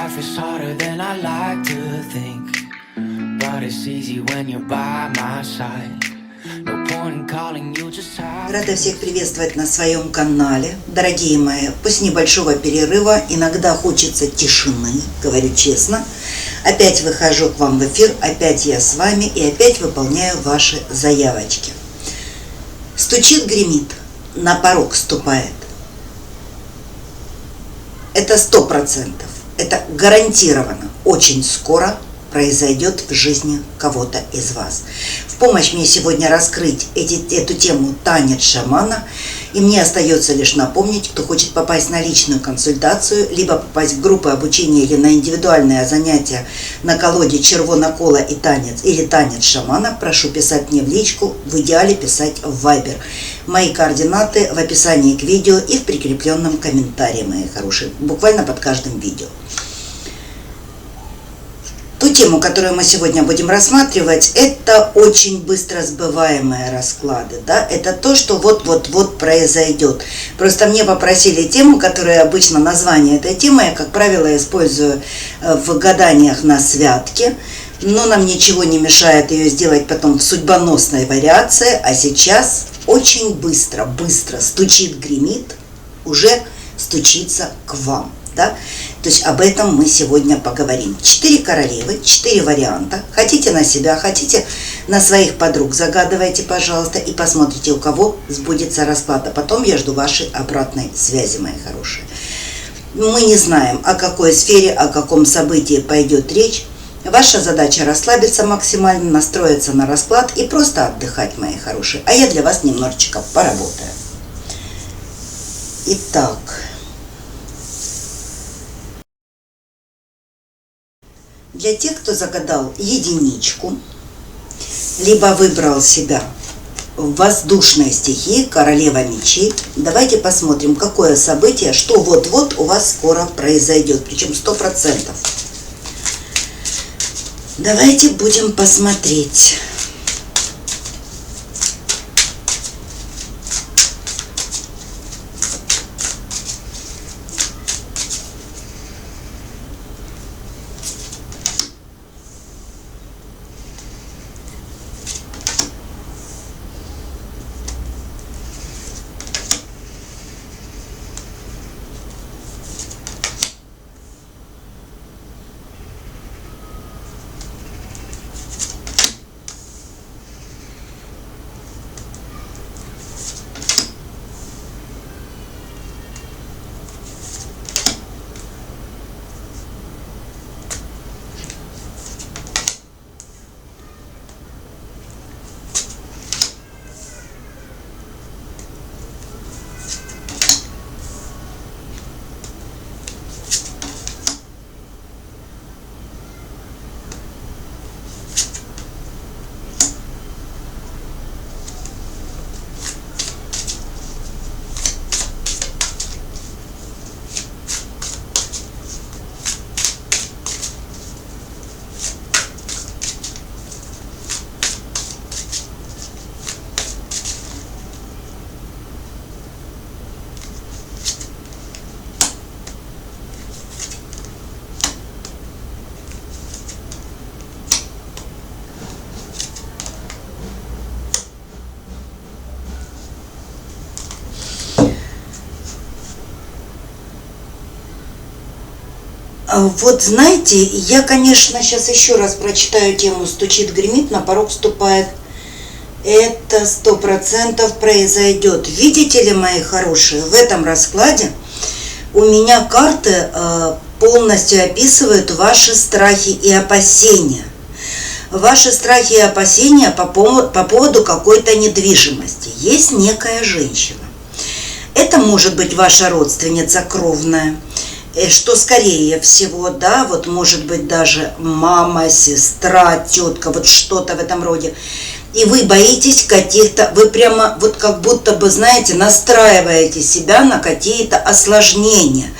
life is harder than I like to think, but it's easy when you're by my side. No point in calling you, just have. Рада всех приветствовать на своем канале. Дорогие мои, после небольшого перерыва иногда хочется тишины, говорю честно. Опять выхожу к вам в эфир, опять я с вами и опять выполняю ваши заявочки. Стучит, гремит, на порог ступает. Это 100%, это гарантированно, очень скоро произойдет в жизни кого-то из вас. В помощь мне сегодня раскрыть эту тему танец шамана. И мне остается лишь напомнить, кто хочет попасть на личную консультацию, либо попасть в группы обучения или на индивидуальное занятие на колоде червона кола и танец или танец шамана, прошу писать мне в личку, в идеале писать в Viber. Мои координаты в описании к видео и в прикрепленном комментарии, мои хорошие, буквально под каждым видео. Ту тему, которую мы сегодня будем рассматривать, это очень быстро сбываемые расклады. Да? Это то, что вот-вот-вот произойдет. Просто мне попросили тему, которая обычно название этой темы, я, как правило, использую в гаданиях на святке. Но нам ничего не мешает ее сделать потом в судьбоносной вариации. А сейчас очень быстро стучит, гремит, уже стучится к вам. Да? То есть об этом мы сегодня поговорим. 4 королевы, 4 варианта. Хотите на себя, хотите на своих подруг, загадывайте, пожалуйста, и посмотрите, у кого сбудется расклад. А потом я жду вашей обратной связи, мои хорошие. Мы не знаем, о какой сфере, о каком событии пойдет речь. Ваша задача расслабиться максимально, настроиться на расклад и просто отдыхать, мои хорошие. А я для вас немножечко поработаю. Итак. Для тех, кто загадал единичку, либо выбрал себя в воздушной стихии, королева мечей, давайте посмотрим, какое событие, что вот-вот у вас скоро произойдет, причем 100%. Давайте будем посмотреть. Вот знаете, я, конечно, сейчас еще раз прочитаю тему «Стучит, гремит, на порог ступает». Это 100% произойдет. Видите ли, мои хорошие, в этом раскладе у меня карты полностью описывают ваши страхи и опасения. Ваши страхи и опасения по поводу какой-то недвижимости. Есть некая женщина. Это может быть ваша родственница кровная. Что скорее всего, да, вот может быть даже мама, сестра, тетка, вот что-то в этом роде. И вы боитесь каких-то, вы прямо вот как будто бы, знаете, настраиваете себя на какие-то осложнения,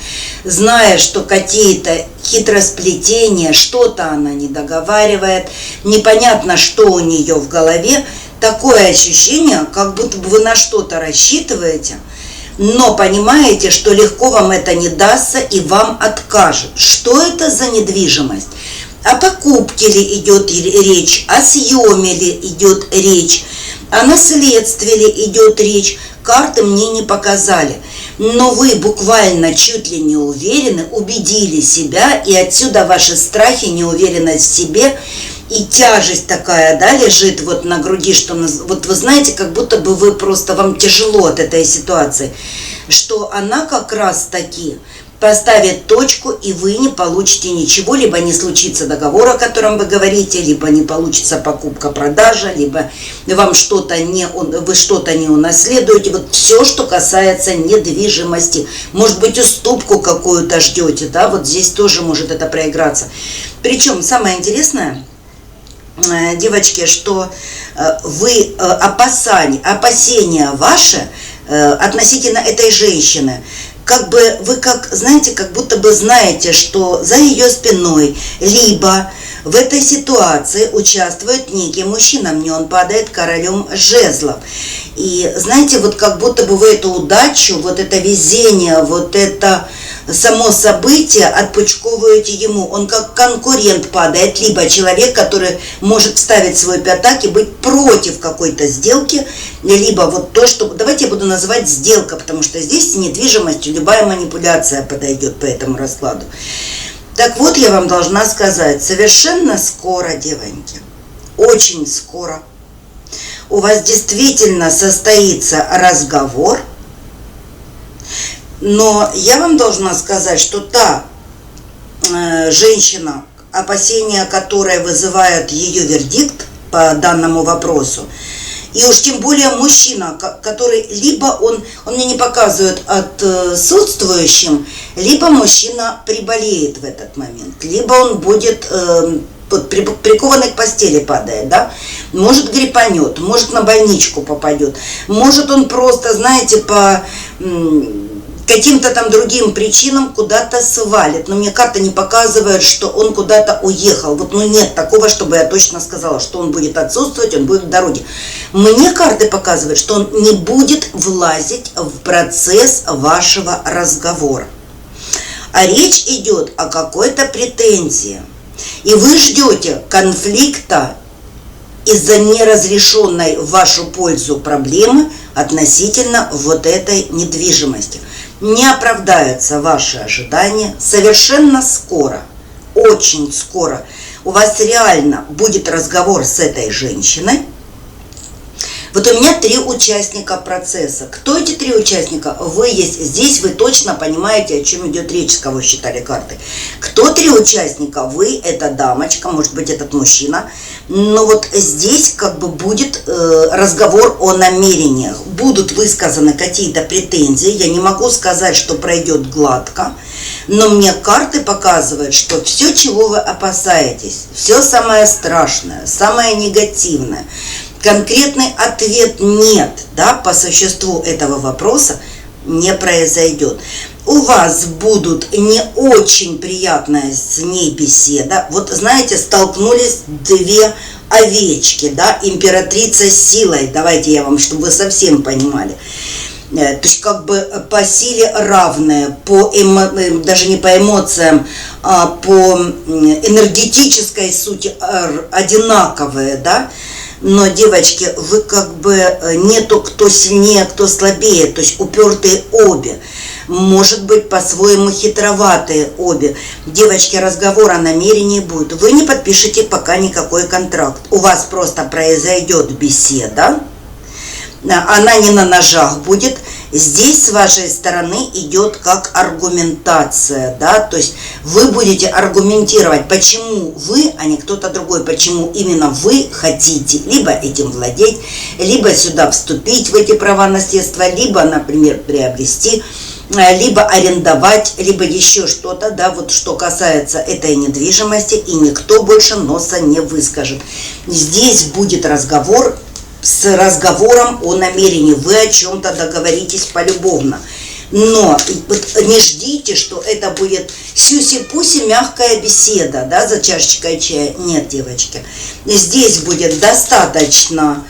зная, что какие-то хитросплетения, что-то она не договаривает, непонятно, что у нее в голове. Такое ощущение, как будто бы вы на что-то рассчитываете, но понимаете, что легко вам это не дастся и вам откажут. Что это за недвижимость? О покупке ли идет речь, о съеме ли идет речь, о наследстве ли идет речь? Карты мне не показали. Но вы буквально чуть ли не уверены, убедили себя, и отсюда ваши страхи, неуверенность в себе, и тяжесть такая, да, лежит вот на груди, что вот вы знаете, как будто бы вы просто, вам тяжело от этой ситуации, что она как раз таки поставит точку, и вы не получите ничего, либо не случится договор, о котором вы говорите, либо не получится покупка-продажа, либо вам вы что-то не унаследуете. Вот все, что касается недвижимости. Может быть, уступку какую-то ждете, да, вот здесь тоже может это проиграться. Причем самое интересное, девочки, что вы опасения ваши относительно этой женщины, как бы вы знаете, как будто бы знаете, что за ее спиной либо в этой ситуации участвует некий мужчина, мне он падает королем жезлов. И знаете, вот как будто бы вы эту удачу, вот это везение, вот это само событие отпучковываете ему. Он как конкурент падает, либо человек, который может вставить свой пятак и быть против какой-то сделки, либо вот то, что... Давайте я буду называть сделка, потому что здесь с недвижимостью любая манипуляция подойдет по этому раскладу. Так вот, я вам должна сказать, совершенно скоро, девоньки, очень скоро, у вас действительно состоится разговор, но я вам должна сказать, что та женщина, опасения которой вызывает ее вердикт по данному вопросу, и уж тем более мужчина, который либо он мне не показывает отсутствующим, либо мужчина приболеет в этот момент, либо он будет прикованный к постели падает, да, может гриппанет, может на больничку попадет, может он просто, знаете, по каким-то там другим причинам куда-то свалит. Но мне карта не показывает, что он куда-то уехал. Вот, нет такого, чтобы я точно сказала, что он будет отсутствовать, он будет в дороге. Мне карты показывают, что он не будет влазить в процесс вашего разговора. А речь идет о какой-то претензии. И вы ждете конфликта из-за неразрешенной в вашу пользу проблемы относительно вот этой недвижимости. Не оправдаются ваши ожидания совершенно скоро, очень скоро. У вас реально будет разговор с этой женщиной. Вот у меня 3 участника процесса. Кто эти 3 участника? Вы есть. Здесь вы точно понимаете, о чем идет речь, с кого считали карты. Кто 3 участника? Вы, это дамочка, может быть, этот мужчина. Но вот здесь как бы будет разговор о намерениях. Будут высказаны какие-то претензии. Я не могу сказать, что пройдет гладко. Но мне карты показывают, что все, чего вы опасаетесь, все самое страшное, самое негативное, конкретный ответ нет, да, по существу этого вопроса не произойдет. У вас будут не очень приятная с ней беседа. Вот знаете, столкнулись 2 овечки, да, императрица с силой. Давайте я вам, чтобы вы совсем понимали. То есть как бы по силе равные, даже не по эмоциям, а по энергетической сути одинаковые, да. Но, девочки, вы как бы нету кто сильнее, кто слабее, то есть упертые обе. Может быть, по-своему хитроватые обе. Девочки, разговор о намерении будет. Вы не подпишите пока никакой контракт. У вас просто произойдет беседа. Она не на ножах будет. Здесь с вашей стороны идет как аргументация, да, то есть вы будете аргументировать, почему вы, а не кто-то другой, почему именно вы хотите либо этим владеть, либо сюда вступить в эти права наследства, либо, например, приобрести, либо арендовать, либо еще что-то, да, вот что касается этой недвижимости, и никто больше носа не выскажет. Здесь будет разговор с разговором о намерении. Вы о чем-то договоритесь полюбовно. Но не ждите, что это будет сюси-пуси мягкая беседа, да, за чашечкой чая. Нет, девочки. Здесь будет достаточно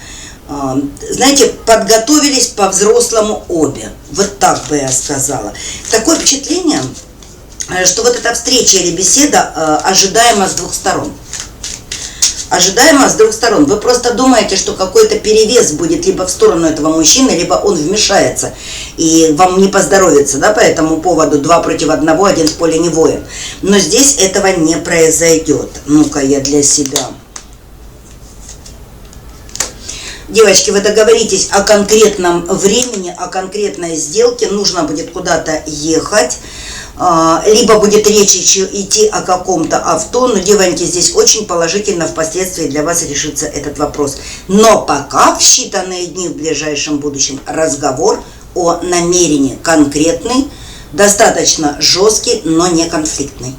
знаете, подготовились по-взрослому обе. Вот так бы я сказала. Такое впечатление, что вот эта встреча или беседа ожидаема с двух сторон. Ожидаемо с двух сторон. Вы просто думаете, что какой-то перевес будет либо в сторону этого мужчины, либо он вмешается, и вам не поздоровится, да, по этому поводу 2 против 1, один в поле не воин. Но здесь этого не произойдет. Ну-ка, я для себя. Девочки, вы договоритесь о конкретном времени, о конкретной сделке, нужно будет куда-то ехать, либо будет речь идти о каком-то авто, но, девоньки, здесь очень положительно впоследствии для вас решится этот вопрос. Но пока в считанные дни в ближайшем будущем разговор о намерении конкретный, достаточно жесткий, но не конфликтный.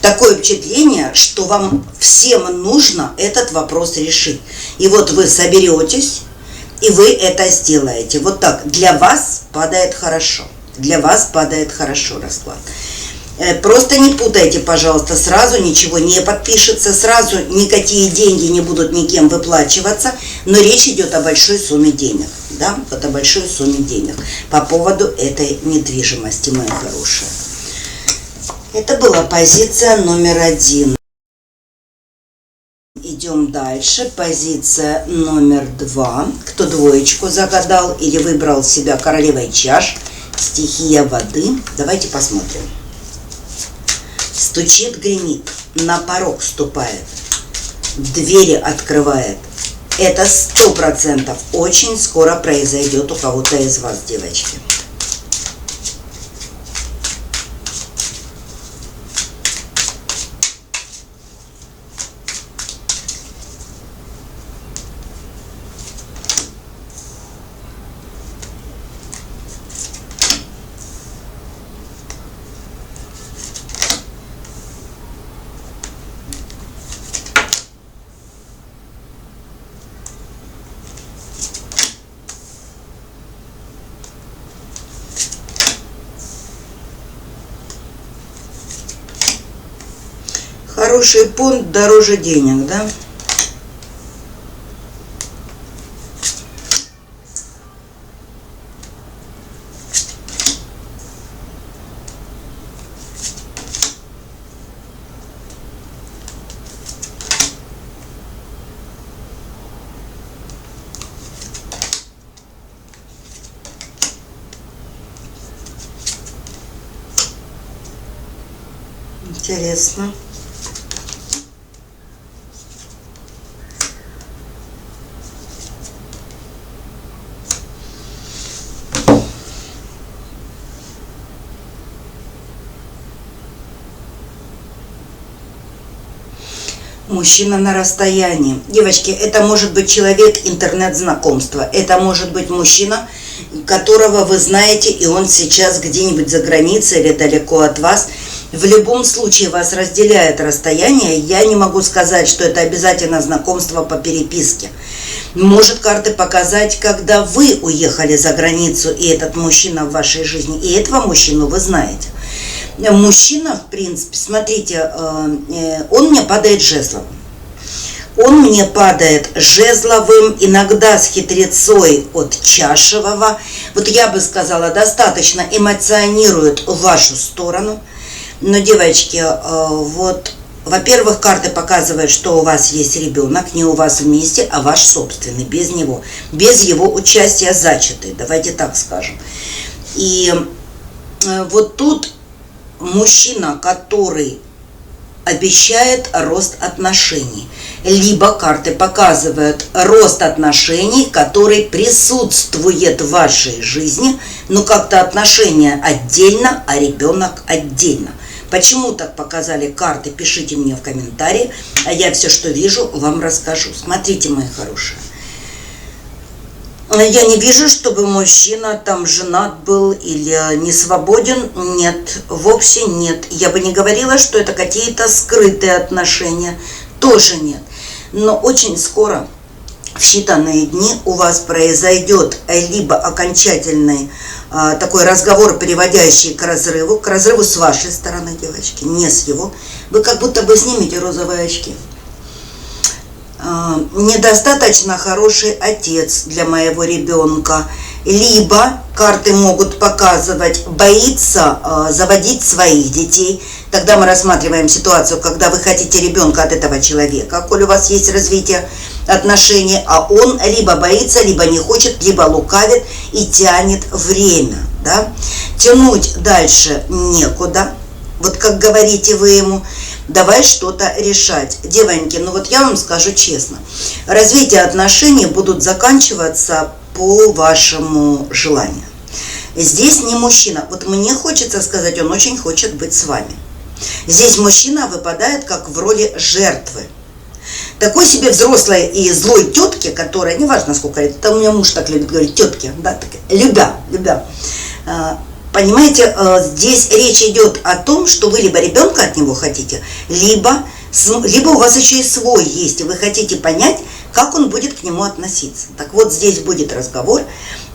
Такое впечатление, что вам всем нужно этот вопрос решить. И вот вы соберетесь, и вы это сделаете. Вот так. Для вас падает хорошо. Для вас падает хорошо расклад. Просто не путайте, пожалуйста, сразу ничего не подпишется, сразу никакие деньги не будут никем выплачиваться, но речь идет о большой сумме денег, да, вот о большой сумме денег по поводу этой недвижимости, мои хорошие. Это была позиция номер 1. Идем дальше. Позиция номер 2. Кто двоечку загадал или выбрал себя королевой чаш, стихия воды. Давайте посмотрим. Стучит, гремит, на порог ступает, двери открывает. Это 100% очень скоро произойдет у кого-то из вас, девочки. Хороший пункт дороже денег, да? Интересно. Мужчина на расстоянии. Девочки, это может быть человек интернет-знакомства. Это может быть мужчина, которого вы знаете, и он сейчас где-нибудь за границей или далеко от вас. В любом случае вас разделяет расстояние. Я не могу сказать, что это обязательно знакомство по переписке. Может карты показать, когда вы уехали за границу, и этот мужчина в вашей жизни, и этого мужчину вы знаете. Мужчина, в принципе, смотрите, он мне падает жезловым. Он мне падает жезловым, иногда с хитрецой от чашевого. Вот я бы сказала, достаточно эмоционирует в вашу сторону. Но, девочки, вот, во-первых, карты показывают, что у вас есть ребенок, не у вас вместе, а ваш собственный, без него, без его участия зачатый, давайте так скажем. И вот тут мужчина, который обещает рост отношений, либо карты показывают рост отношений, который присутствует в вашей жизни, но как-то отношения отдельно, а ребенок отдельно. Почему так показали карты, пишите мне в комментарии, а я все, что вижу, вам расскажу. Смотрите, мои хорошие. Я не вижу, чтобы мужчина там женат был или не свободен. Нет, вовсе нет. Я бы не говорила, что это какие-то скрытые отношения. Тоже нет. Но очень скоро, в считанные дни, у вас произойдет либо окончательный такой разговор, приводящий к разрыву с вашей стороны, девочки, не с его. Вы как будто бы снимете розовые очки. недостаточно хороший отец для моего ребенка, либо карты могут показывать, боится заводить своих детей. Тогда мы рассматриваем ситуацию, когда вы хотите ребенка от этого человека, коль у вас есть развитие отношений, а он либо боится, либо не хочет, либо лукавит и тянет время. Да? Тянуть дальше некуда. Вот как говорите вы ему, давай что-то решать. Девоньки, ну вот я вам скажу честно, развитие отношений будут заканчиваться по вашему желанию. Здесь не мужчина. Вот мне хочется сказать, он очень хочет быть с вами. Здесь мужчина выпадает как в роли жертвы. Такой себе взрослой и злой тетки, которая, неважно сколько лет, это у меня муж так любит говорить, тетки, да, так, любя. Понимаете, здесь речь идет о том, что вы либо ребенка от него хотите, либо у вас еще и свой есть, и вы хотите понять, как он будет к нему относиться. Так вот, здесь будет разговор,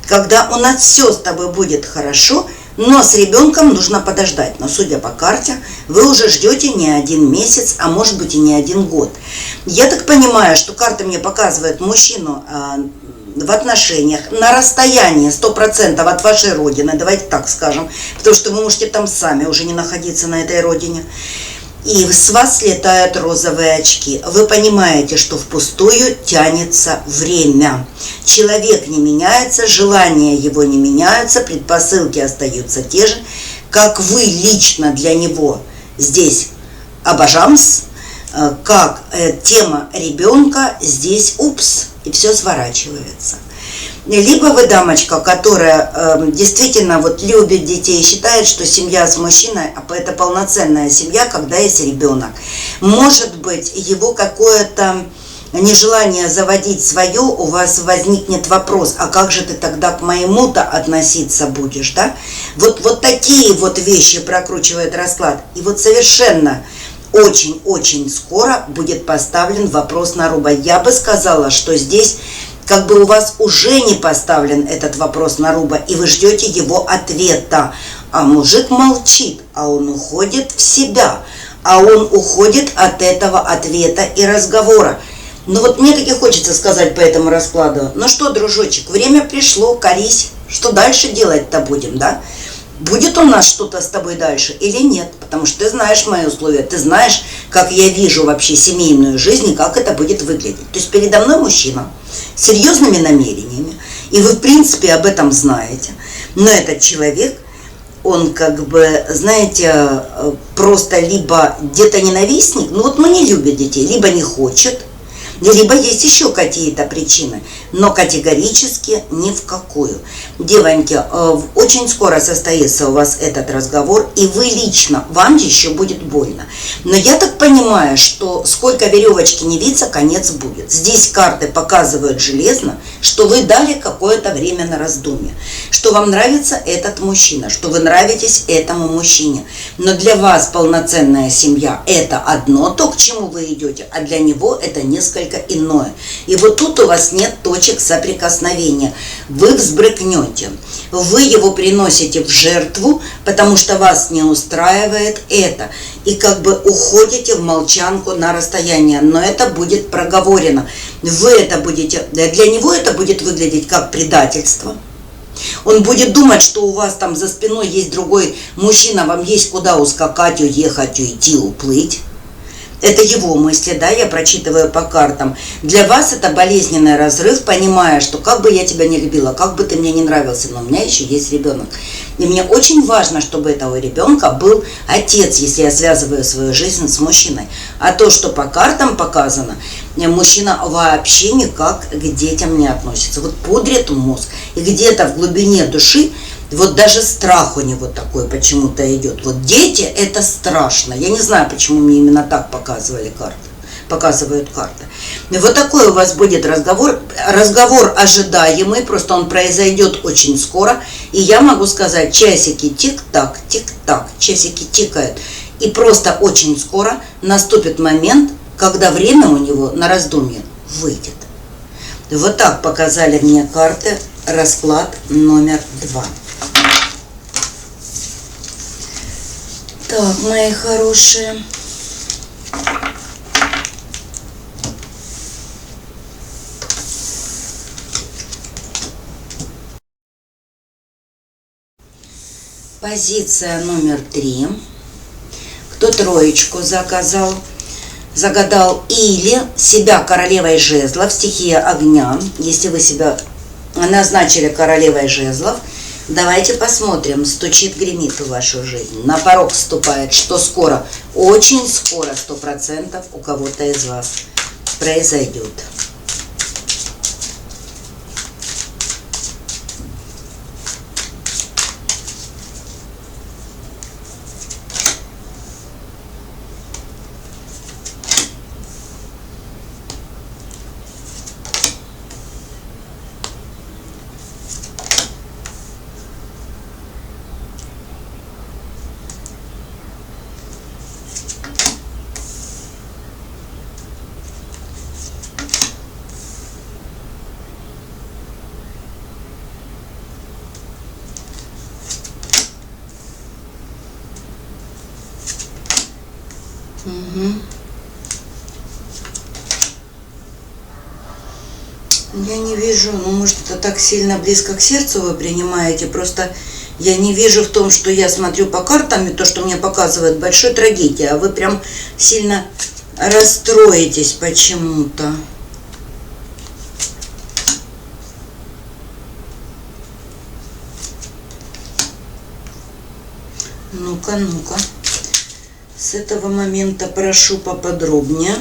когда у нас все с тобой будет хорошо, но с ребенком нужно подождать. Но судя по карте, вы уже ждете не 1 месяц, а может быть и не 1 год. Я так понимаю, что карта мне показывает мужчину в отношениях на расстоянии 100% от вашей родины, давайте так скажем, потому что вы можете там сами уже не находиться на этой родине. И с вас слетают розовые очки. Вы понимаете, что впустую тянется время. Человек не меняется, желания его не меняются, предпосылки остаются те же. Как вы лично для него здесь обожамс, как тема ребенка здесь упс, и все сворачивается. Либо вы дамочка, которая действительно вот любит детей, считает, что семья с мужчиной, это полноценная семья, когда есть ребенок. Может быть, его какое-то нежелание заводить свое, у вас возникнет вопрос, а как же ты тогда к моему-то относиться будешь, да? Вот такие вот вещи прокручивает расклад. И вот совершенно очень-очень скоро будет поставлен вопрос на рубль. Я бы сказала, что здесь как бы у вас уже не поставлен этот вопрос на рубль, и вы ждете его ответа. А мужик молчит, а он уходит в себя, а он уходит от этого ответа и разговора. Ну вот мне таки хочется сказать по этому раскладу, ну что, дружочек, время пришло, корись, что дальше делать-то будем, да? Будет у нас что-то с тобой дальше или нет? Потому что ты знаешь мои условия, ты знаешь, как я вижу вообще семейную жизнь и как это будет выглядеть. То есть передо мной мужчина с серьезными намерениями, и вы в принципе об этом знаете. Но этот человек, он как бы, знаете, просто либо где-то ненавистник, ну вот не любит детей, либо не хочет, либо есть еще какие-то причины, но категорически ни в какую. Девоньки, очень скоро состоится у вас этот разговор, и вы лично, вам еще будет больно. Но я так понимаю, что сколько веревочки не виться, конец будет. Здесь карты показывают железно, что вы дали какое-то время на раздумье, что вам нравится этот мужчина, что вы нравитесь этому мужчине. Но для вас полноценная семья – это одно, то, к чему вы идете, а для него это несколько иное. И вот тут у вас нет точек соприкосновения. Вы взбрыкнете, вы его приносите в жертву, потому что вас не устраивает это. И как бы уходите в молчанку на расстояние. Но это будет проговорено. Вы это будете, для него это будет выглядеть как предательство. Он будет думать, что у вас там за спиной есть другой мужчина, вам есть куда ускакать, уехать, уйти, уплыть. Это его мысли, да, я прочитываю по картам. Для вас это болезненный разрыв, понимая, что как бы я тебя не любила, как бы ты мне не нравился, но у меня еще есть ребенок. И мне очень важно, чтобы этого ребенка был отец, если я связываю свою жизнь с мужчиной. А то, что по картам показано, мужчина вообще никак к детям не относится. Вот пудрит мозг. И где-то в глубине души вот даже страх у него такой почему-то идет. Вот дети – это страшно. Я не знаю, почему мне именно так показывают карты. И вот такой у вас будет разговор. Разговор ожидаемый, просто он произойдет очень скоро. И я могу сказать, часики тик-так, часики тикают. И просто очень скоро наступит момент, когда время у него на раздумье выйдет. Вот так показали мне карты. Расклад номер 2. Так, мои хорошие. Позиция номер 3. Кто троечку загадал или себя королевой жезлов, стихия огня. Если вы себя назначили королевой жезлов, давайте посмотрим, стучит, гремит в вашу жизнь. На порог вступает, что скоро, очень скоро, 100% у кого-то из вас произойдет. Я не вижу, может, это так сильно близко к сердцу вы принимаете, просто я не вижу в том, что я смотрю по картам, и то, что мне показывает, большой трагедии, а вы прям сильно расстроитесь почему-то. Ну-ка, ну-ка. С этого момента прошу поподробнее.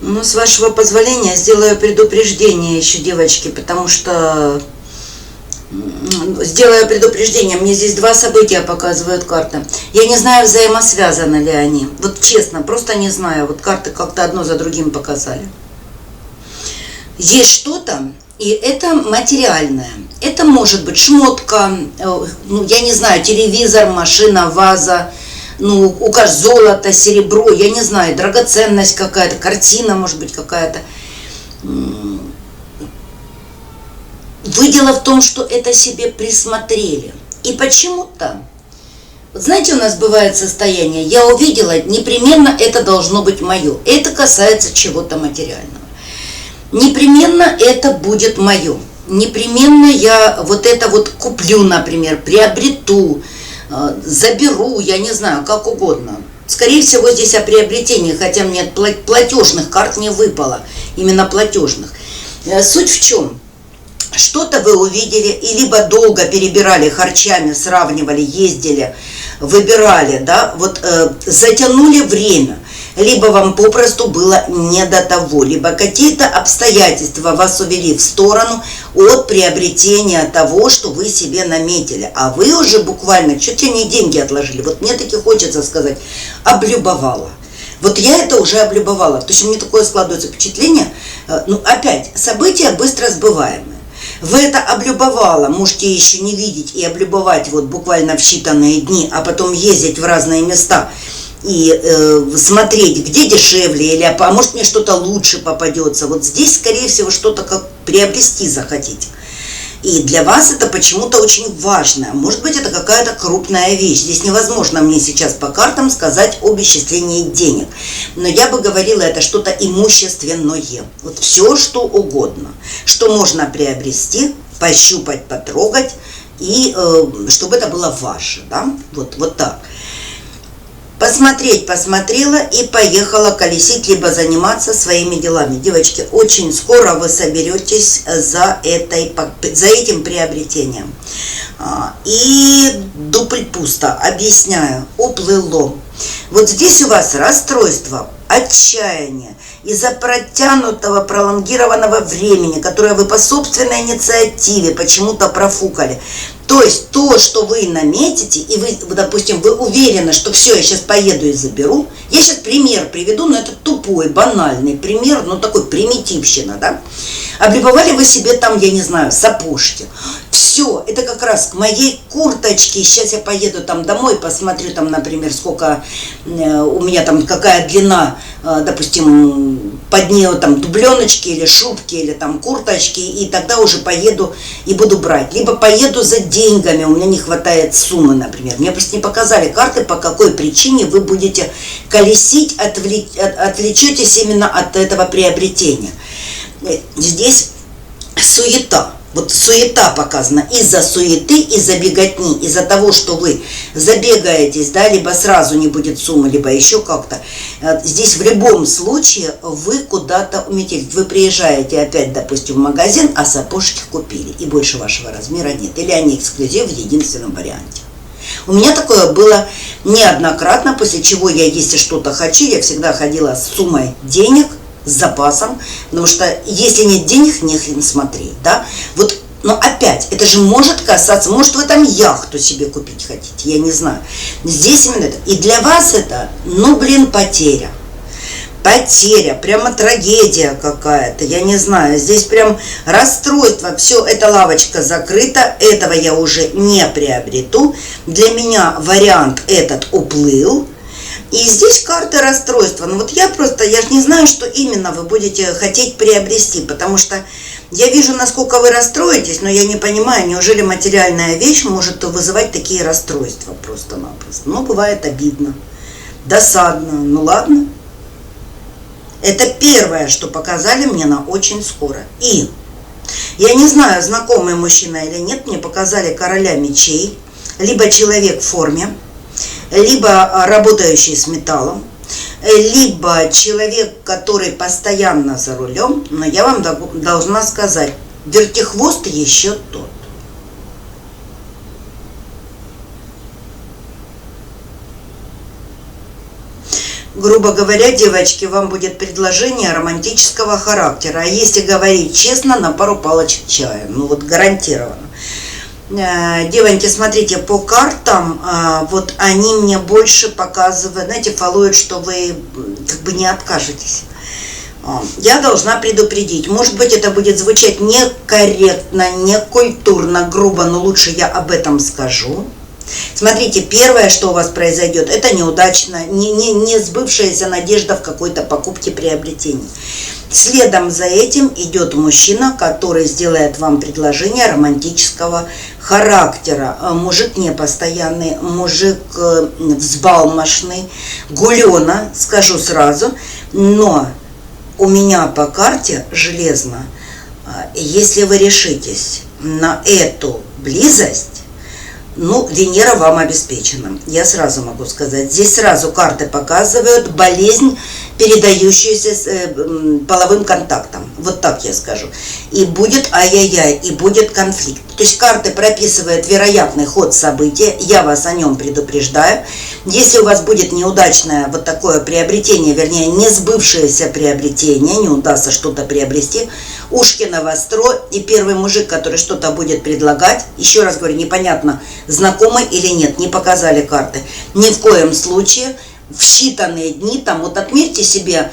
Ну, с вашего позволения, сделаю предупреждение еще, девочки, потому что... Сделаю предупреждение, мне здесь два события показывают карты. Я не знаю, взаимосвязаны ли они. Вот честно, просто не знаю. Вот карты как-то одно за другим показали. Есть что-то, и это материальное. Это может быть шмотка, ну, я не знаю, телевизор, машина, ваза, ну, золото, серебро, я не знаю, драгоценность какая-то, картина, может быть, какая-то. Вы дело в том, что это себе присмотрели. И почему-то, вот знаете, у нас бывает состояние, я увидела, непременно это должно быть мое. Это касается чего-то материального. Непременно это будет мое. Непременно я вот это вот куплю, например, приобрету, заберу, я не знаю, как угодно. Скорее всего, здесь о приобретении, хотя мне платежных карт не выпало, именно платежных. Суть в чем? Что-то вы увидели и либо долго перебирали харчами, сравнивали, ездили, выбирали, да, вот затянули время, либо вам попросту было не до того, либо какие-то обстоятельства вас увели в сторону от приобретения того, что вы себе наметили, а вы уже буквально чуть ли не деньги отложили. Вот мне таки хочется сказать, облюбовала. Вот я это уже облюбовала. То есть у меня такое складывается впечатление, ну опять, события быстро сбываемые. Вы это облюбовала, можете еще не видеть и облюбовать вот буквально в считанные дни, а потом ездить в разные места и смотреть, где дешевле, или а может мне что-то лучше попадется. Вот здесь, скорее всего, что-то как приобрести захотите. И для вас это почему-то очень важно. Может быть, это какая-то крупная вещь. Здесь невозможно мне сейчас по картам сказать об исчислении денег. Но я бы говорила, это что-то имущественное. Вот все, что угодно. Что можно приобрести, пощупать, потрогать, и чтобы это было ваше. Да? Вот так. Посмотреть посмотрела и поехала колесить, либо заниматься своими делами. Девочки, очень скоро вы соберетесь за этим приобретением. И дупль пусто, объясняю, уплыло. Вот здесь у вас расстройство, отчаяние из-за протянутого, пролонгированного времени, которое вы по собственной инициативе почему-то профукали. То есть то, что вы наметите, и вы, допустим, вы уверены, что все, я сейчас поеду и заберу. Я сейчас пример приведу, но это тупой, банальный пример, ну такой примитивщина, да. Облюбовали вы себе там, я не знаю, сапожки. Все, это как раз к моей курточке. Сейчас я поеду там домой, посмотрю там, например, сколько у меня там, какая длина допустим, под нее там дубленочки или шубки, или там курточки, и тогда уже поеду и буду брать. Либо поеду за деньгами, у меня не хватает суммы, например. Мне просто не показали карты, по какой причине вы будете колесить, отвлечетесь именно от этого приобретения. Здесь суета. Вот суета показана из-за суеты, из-за беготни, из-за того, что вы забегаетесь, да, либо сразу не будет суммы, либо еще как-то. Здесь в любом случае вы куда-то уметите. Вы приезжаете опять, допустим, в магазин, а сапожки купили, и больше вашего размера нет. Или они эксклюзив в единственном варианте. У меня такое было неоднократно, после чего я, если что-то хочу, я всегда ходила с суммой денег, с запасом, потому что если нет денег, не смотреть, да. Вот, но опять, это же может касаться, может вы там яхту себе купить хотите, я не знаю. Здесь именно это. И для вас это, ну блин, потеря. Потеря, прямо трагедия какая-то, я не знаю. Здесь прям расстройство, все, эта лавочка закрыта, этого я уже не приобрету. Для меня вариант этот уплыл. И здесь карта расстройства. Ну вот я же не знаю, что именно вы будете хотеть приобрести, потому что я вижу, насколько вы расстроитесь, но я не понимаю, неужели материальная вещь может вызывать такие расстройства просто-напросто. Ну, бывает обидно, досадно, ну ладно. Это первое, что показали мне на очень скоро. И я не знаю, знакомый мужчина или нет, мне показали короля мечей, либо человек в форме, либо работающий с металлом, либо человек, который постоянно за рулем, но я вам должна сказать, вертихвост еще тот. Грубо говоря, девочки, вам будет предложение романтического характера, а если говорить честно, на пару палочек чая, ну вот гарантированно. Девоньки, смотрите, по картам, вот они мне больше показывают, знаете, фолловят, что вы как бы не откажетесь. Я должна предупредить, может быть, это будет звучать некорректно, некультурно, грубо, но лучше я об этом скажу. Смотрите, первое, что у вас произойдет, это неудачно, не сбывшаяся надежда в какой-то покупке, приобретении. Следом за этим идет мужчина, который сделает вам предложение романтического характера. Мужик непостоянный, мужик взбалмошный, гулёна, скажу сразу. Но у меня по карте железно, если вы решитесь на эту близость, ну, Венера вам обеспечена. Я сразу могу сказать. Здесь сразу карты показывают болезнь, передающуюся половым контактом. Вот так я скажу. И будет ай-яй-яй, и будет конфликт. То есть карты прописывают вероятный ход события. Я вас о нем предупреждаю. Если у вас будет неудачное вот такое приобретение, вернее, не сбывшееся приобретение, не удастся что-то приобрести, ушки навостро, и первый мужик, который что-то будет предлагать, еще раз говорю, непонятно, знакомый или нет, не показали карты. Ни в коем случае в считанные дни, там вот отметьте себе,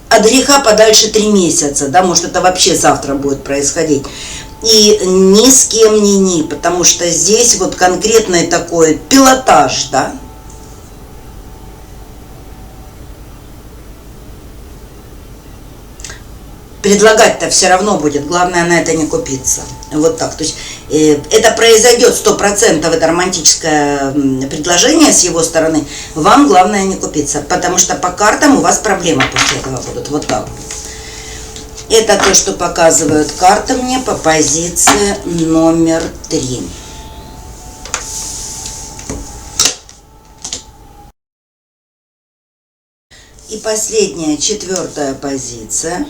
от греха подальше 3 месяца, да, может это вообще завтра будет происходить. И ни с кем ни, потому что здесь вот конкретный такой пилотаж, да. Предлагать-то все равно будет, главное на это не купиться. Вот так, то есть это произойдет 100%, это романтическое предложение с его стороны, вам главное не купиться, потому что по картам у вас проблемы после этого будут, вот так. Это то, что показывают карты мне по позиции номер 3. И последняя, 4-я позиция.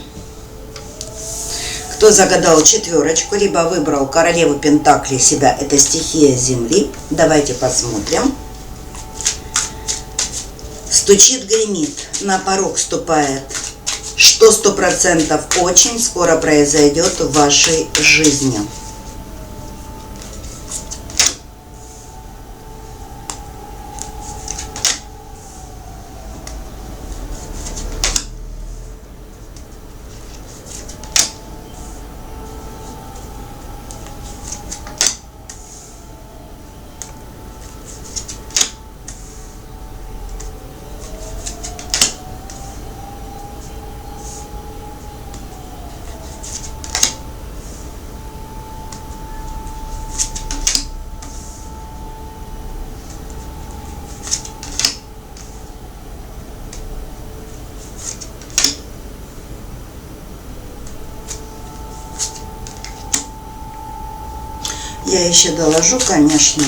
Кто загадал 4, либо выбрал королеву пентаклей себя, это стихия земли. Давайте посмотрим. Стучит, гремит, на порог ступает, что 100% очень скоро произойдет в вашей жизни. Я еще доложу, конечно.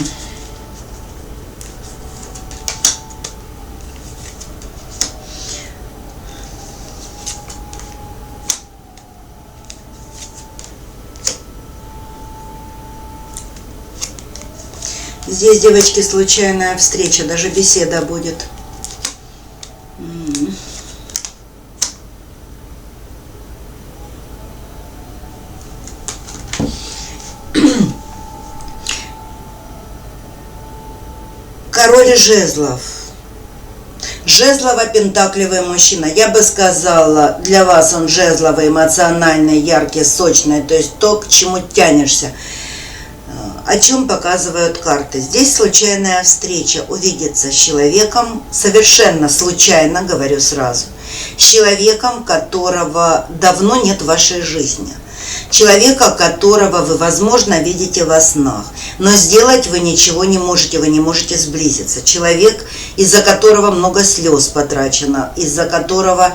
Здесь, девочки, случайная встреча, даже беседа будет. Король жезлов. Жезлово-пентаклевый мужчина. Я бы сказала, для вас он жезловый, эмоциональный, яркий, сочный, то есть то, к чему тянешься. О чем показывают карты? Здесь случайная встреча, увидеться с человеком, совершенно случайно, говорю сразу, с человеком, которого давно нет в вашей жизни. Человека, которого вы, возможно, видите во снах, но сделать вы ничего не можете сблизиться. Человек, из-за которого много слез потрачено, из-за которого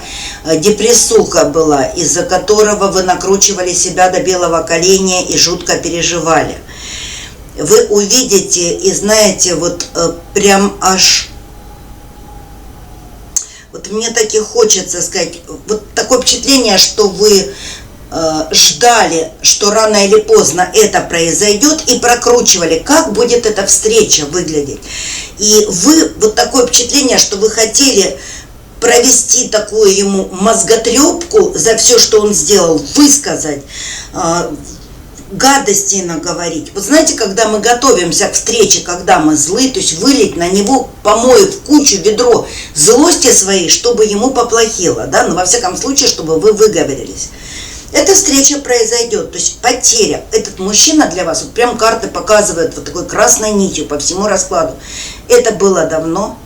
депрессуха была, из-за которого вы накручивали себя до белого коленя и жутко переживали. Вы увидите и знаете, вот прям аж, вот мне так и хочется сказать, вот такое впечатление, что вы ждали, что рано или поздно это произойдет, и прокручивали, как будет эта встреча выглядеть. И вы, вот такое впечатление, что вы хотели провести такую ему мозготрепку за все, что он сделал, высказать, гадости наговорить. Вот знаете, когда мы готовимся к встрече, когда мы злы, то есть вылить на него помои в кучу, ведро злости своей, чтобы ему поплохело, да, но во всяком случае, чтобы вы выговорились. Эта встреча произойдет, то есть потеря. Этот мужчина для вас, вот прям карты показывают вот такой красной нитью по всему раскладу. Это было давно,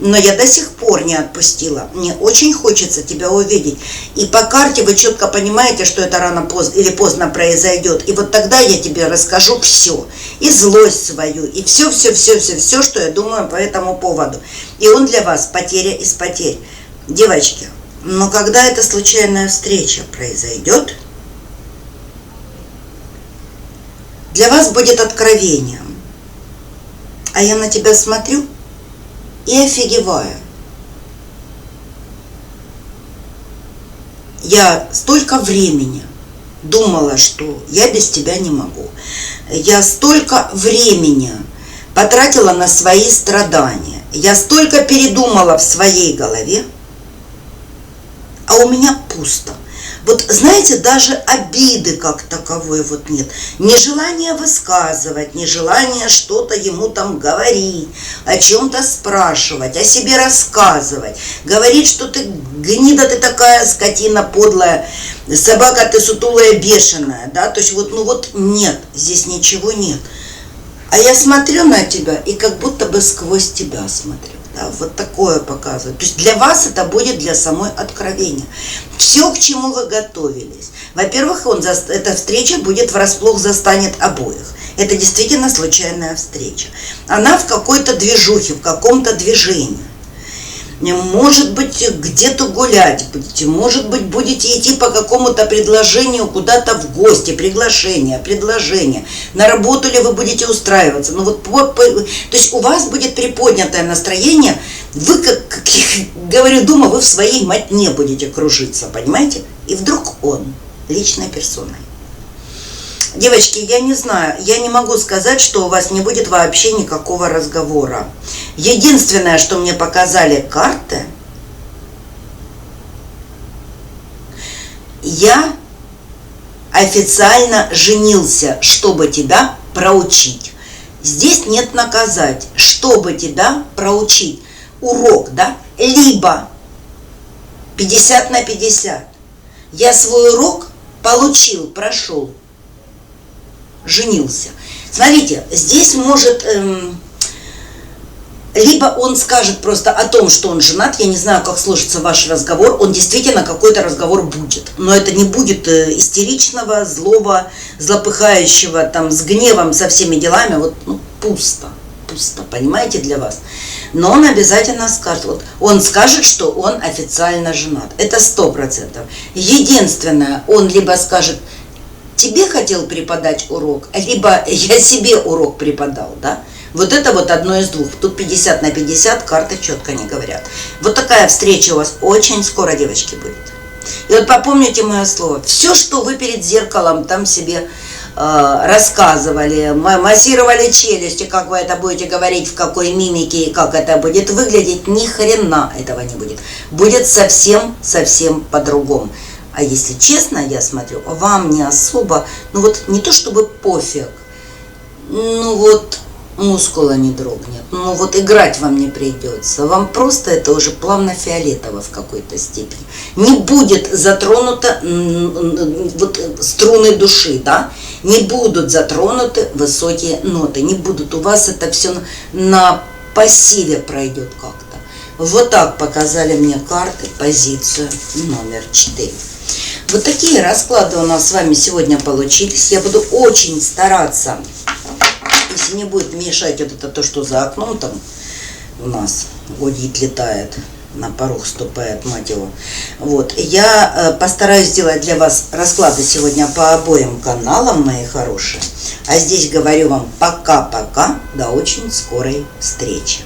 но я до сих пор не отпустила. Мне очень хочется тебя увидеть. И по карте вы четко понимаете, что это рано или поздно произойдет. И вот тогда я тебе расскажу все. И злость свою, и все, что я думаю по этому поводу. И он для вас потеря из потерь. Девочки, но когда эта случайная встреча произойдет, для вас будет откровением. А я на тебя смотрю и офигеваю. Я столько времени думала, что я без тебя не могу. Я столько времени потратила на свои страдания. Я столько передумала в своей голове, а у меня пусто. Вот знаете, даже обиды как таковой вот нет. Нежелание высказывать, нежелание что-то ему там говорить, о чем-то спрашивать, о себе рассказывать. Говорить, что ты гнида, ты такая скотина подлая, собака ты сутулая бешеная, да, то есть вот, ну вот нет, здесь ничего нет. А я смотрю на тебя и как будто бы сквозь тебя смотрю. Да, вот такое показывает. То есть для вас это будет для самой откровения. Все, к чему вы готовились. Во-первых, эта встреча будет врасплох, застанет обоих. Это действительно случайная встреча. Она в какой-то движухе, в каком-то движении. Может быть, где-то гулять будете, может быть, будете идти по какому-то предложению куда-то в гости, предложение, на работу ли вы будете устраиваться. Ну вот, то есть у вас будет приподнятое настроение, вы, как говорю, дома, вы в своей мотне будете кружиться, понимаете? И вдруг он личной персоной. Девочки, я не знаю, я не могу сказать, что у вас не будет вообще никакого разговора. Единственное, что мне показали карты, я официально женился, чтобы тебя проучить. Здесь нет наказать, чтобы тебя проучить. Урок, да? Либо 50 на 50. Я свой урок получил, прошел. Женился. Смотрите, здесь может, либо он скажет просто о том, что он женат, я не знаю, как сложится ваш разговор, он действительно какой-то разговор будет, но это не будет истеричного, злого, злопыхающего, там, с гневом, со всеми делами, вот, ну, пусто, понимаете, для вас. Но он обязательно скажет, вот, он скажет, что он официально женат, это 100%. Единственное, он либо скажет, тебе хотел преподать урок, либо я себе урок преподал, да? Вот это вот одно из двух. Тут 50 на 50, карты четко не говорят. Вот такая встреча у вас очень скоро, девочки, будет. И вот попомните мое слово. Все, что вы перед зеркалом там себе рассказывали, массировали челюсти, как вы это будете говорить, в какой мимике и как это будет выглядеть, ни хрена этого не будет. Будет совсем по-другому. А если честно, я смотрю, вам не особо, ну вот не то чтобы пофиг, ну вот мускула не дрогнет, ну вот играть вам не придется, вам просто это уже плавно фиолетово в какой-то степени. Не будет затронуто вот струны души, да, не будут затронуты высокие ноты, не будут, у вас это все на пассиве пройдет как-то. Вот так показали мне карты, позицию номер 4. Вот такие расклады у нас с вами сегодня получились. Я буду очень стараться, если не будет мешать вот это то, что за окном там у нас годит, летает, на порог ступает, мать его. Вот, я постараюсь сделать для вас расклады сегодня по обоим каналам, мои хорошие. А здесь говорю вам пока-пока, до очень скорой встречи.